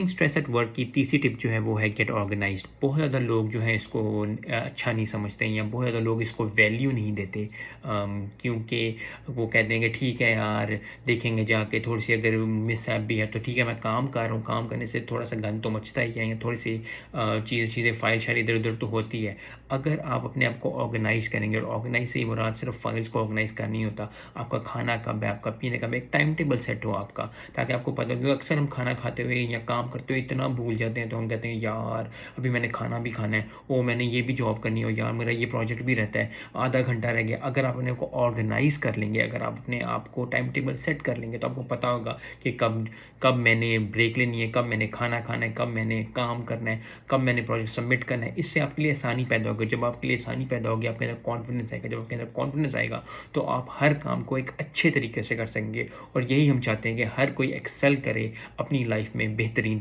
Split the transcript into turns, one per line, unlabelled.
Stress at work की तीसरी tip जो है वो है गेट ऑर्गेनाइज्ड। बहुत ज़्यादा लोग जो है इसको अच्छा नहीं समझते हैं या बहुत ज़्यादा लोग इसको वैल्यू नहीं देते, क्योंकि वो कहते हैं कि ठीक है यार, देखेंगे जाके, थोड़ी सी अगर मिसहैप भी है तो ठीक है, मैं काम कर रहा हूँ, काम करने से थोड़ा सा गंद तो मचता ही है या थोड़ी सी चीज़ें फाइल शाइल इधर उधर तो होती है। अगर आप अपने आप को ऑर्गेनाइज करेंगे, और ऑर्गेनाइज से ही मुराद सिर्फ फाइल्स को ऑर्गेनाइज करना नहीं होता, आपका खाना कब है, आपका पीने कब है, एक टाइम टेबल सेट हो आपका, ताकि आपको पता हो। क्योंकि अक्सर हम खाना खाते हुए या काम करते हुए इतना भूल जाते हैं, तो हम कहते हैं यार अभी मैंने खाना भी खाना है, ओ मैंने ये भी जॉब करनी हो, यार मेरा ये प्रोजेक्ट भी रहता है, आधा घंटा रह गया। अगर आप अपने को ऑर्गेनाइज कर लेंगे, अगर आप अपने आप को टाइम टेबल सेट कर लेंगे, तो आपको पता होगा कि कब कब मैंने ब्रेक लेनी है, कब मैंने खाना खाना है, कब मैंने काम करना है, कब मैंने प्रोजेक्ट सबमिट करना है। इससे आपके लिए आसानी पैदा होगी। जब आपके लिए आसानी पैदा होगी, आपके अंदर कॉन्फिडेंस आएगा। जब आपके अंदर कॉन्फिडेंस आएगा तो आप हर काम को एक अच्छे तरीके से कर सकेंगे। और यही हम चाहते हैं कि हर कोई एक्सेल करे अपनी लाइफ में बेहतरीन